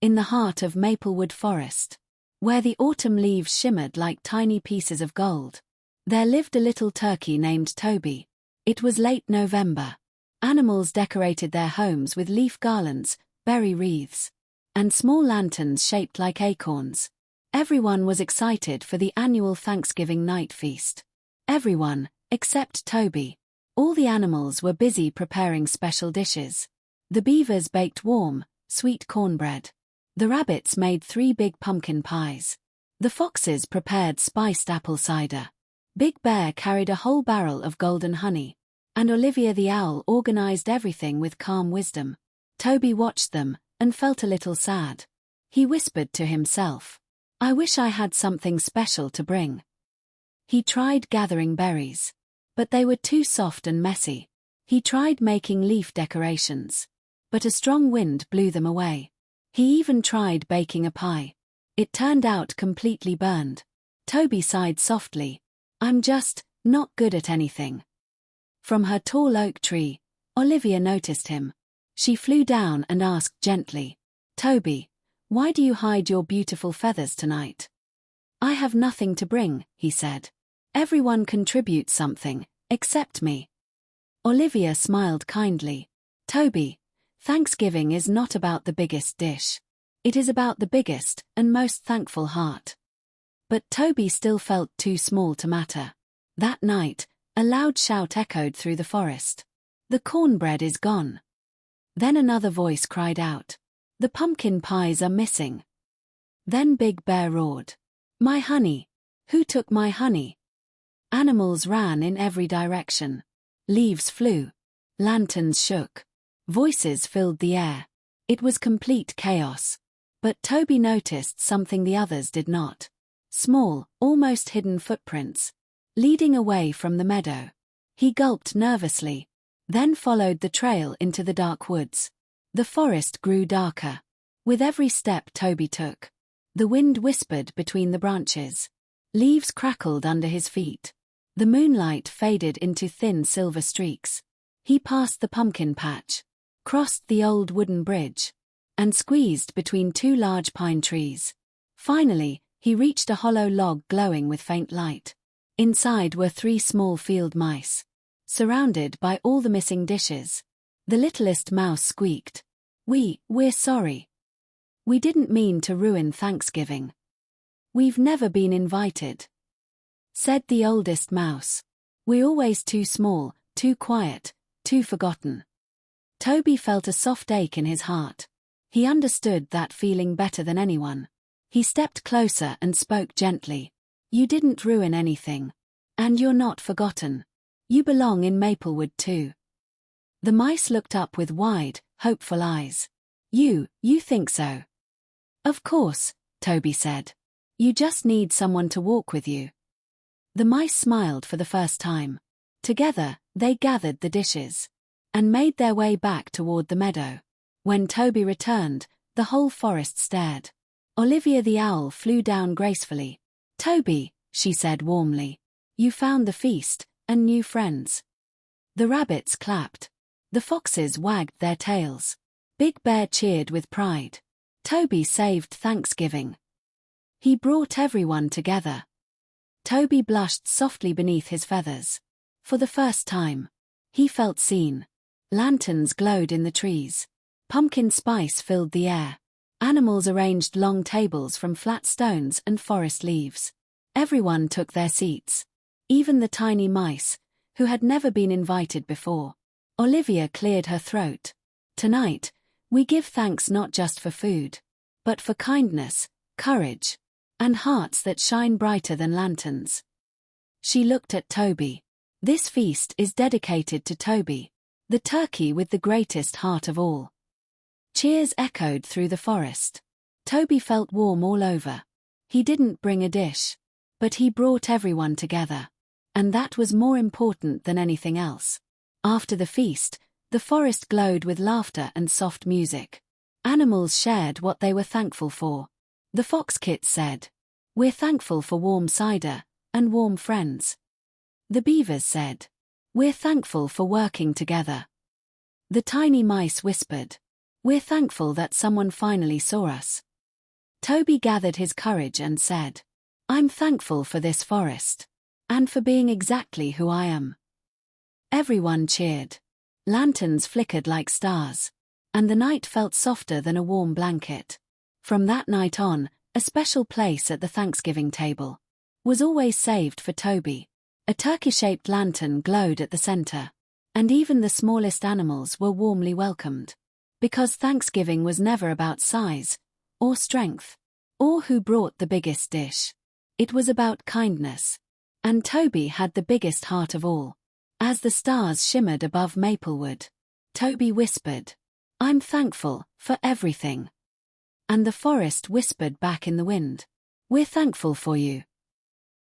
in the heart of Maplewood Forest, where the autumn leaves shimmered like tiny pieces of gold. There lived a little turkey named Toby. It was late November. Animals decorated their homes with leaf garlands, berry wreaths, and small lanterns shaped like acorns. Everyone was excited for the annual Thanksgiving night feast. Everyone, except Toby. All the animals were busy preparing special dishes. The beavers baked warm, sweet cornbread. The rabbits made 3 big pumpkin pies. The foxes prepared spiced apple cider. Big Bear carried a whole barrel of golden honey. And Olivia the owl organized everything with calm wisdom. Toby watched them and felt a little sad. He whispered to himself, "I wish I had something special to bring." He tried gathering berries, but they were too soft and messy. He tried making leaf decorations, but a strong wind blew them away. He even tried baking a pie. It turned out completely burned. Toby sighed softly. "I'm just not good at anything." From her tall oak tree, Olivia noticed him. She flew down and asked gently, "Toby, why do you hide your beautiful feathers tonight?" "I have nothing to bring," he said. "Everyone contributes something, except me." Olivia smiled kindly. "Toby, Thanksgiving is not about the biggest dish. It is about the biggest and most thankful heart." But Toby still felt too small to matter. That night, a loud shout echoed through the forest. "The cornbread is gone." Then another voice cried out, "The pumpkin pies are missing." Then Big Bear roared, "My honey! Who took my honey?" Animals ran in every direction. Leaves flew. Lanterns shook. Voices filled the air. It was complete chaos. But Toby noticed something the others did not. Small, almost hidden footprints, leading away from the meadow. He gulped nervously, then followed the trail into the dark woods. The forest grew darker. With every step Toby took, the wind whispered between the branches. Leaves crackled under his feet. The moonlight faded into thin silver streaks. He passed the pumpkin patch, crossed the old wooden bridge, and squeezed between 2 large pine trees. Finally, he reached a hollow log glowing with faint light. Inside were 3 small field mice, surrounded by all the missing dishes. The littlest mouse squeaked, We're sorry. We didn't mean to ruin Thanksgiving." "We've never been invited," said the oldest mouse. "We're always too small, too quiet, too forgotten." Toby felt a soft ache in his heart. He understood that feeling better than anyone. He stepped closer and spoke gently. "You didn't ruin anything. And you're not forgotten. You belong in Maplewood too." The mice looked up with wide, hopeful eyes. You think so?" "Of course," Toby said. "You just need someone to walk with you." The mice smiled for the first time. Together, they gathered the dishes and made their way back toward the meadow. When Toby returned, the whole forest stared. Olivia the owl flew down gracefully. "Toby," she said warmly, "you found the feast and new friends." The rabbits clapped. The foxes wagged their tails. Big Bear cheered with pride. Toby saved Thanksgiving. He brought everyone together. Toby blushed softly beneath his feathers. For the first time, he felt seen. Lanterns glowed in the trees. Pumpkin spice filled the air. Animals arranged long tables from flat stones and forest leaves. Everyone took their seats. Even the tiny mice, who had never been invited before. Olivia cleared her throat. "Tonight, we give thanks not just for food, but for kindness, courage, and hearts that shine brighter than lanterns." She looked at Toby. "This feast is dedicated to Toby, the turkey with the greatest heart of all." Cheers echoed through the forest. Toby felt warm all over. He didn't bring a dish, but he brought everyone together. And that was more important than anything else. After the feast, the forest glowed with laughter and soft music. Animals shared what they were thankful for. The fox kits said, "We're thankful for warm cider and warm friends." The beavers said, "We're thankful for working together." The tiny mice whispered, We're thankful that someone finally saw us. Toby gathered his courage and said, I'm thankful for this forest. And for being exactly who I am. Everyone cheered. Lanterns flickered like stars. And the night felt softer than a warm blanket. From that night on, a special place at the Thanksgiving table was always saved for Toby. A turkey-shaped lantern glowed at the center. And even the smallest animals were warmly welcomed. Because Thanksgiving was never about size, or strength, or who brought the biggest dish. It was about kindness. And Toby had the biggest heart of all. As the stars shimmered above Maplewood, Toby whispered, I'm thankful for everything. And the forest whispered back in the wind, we're thankful for you.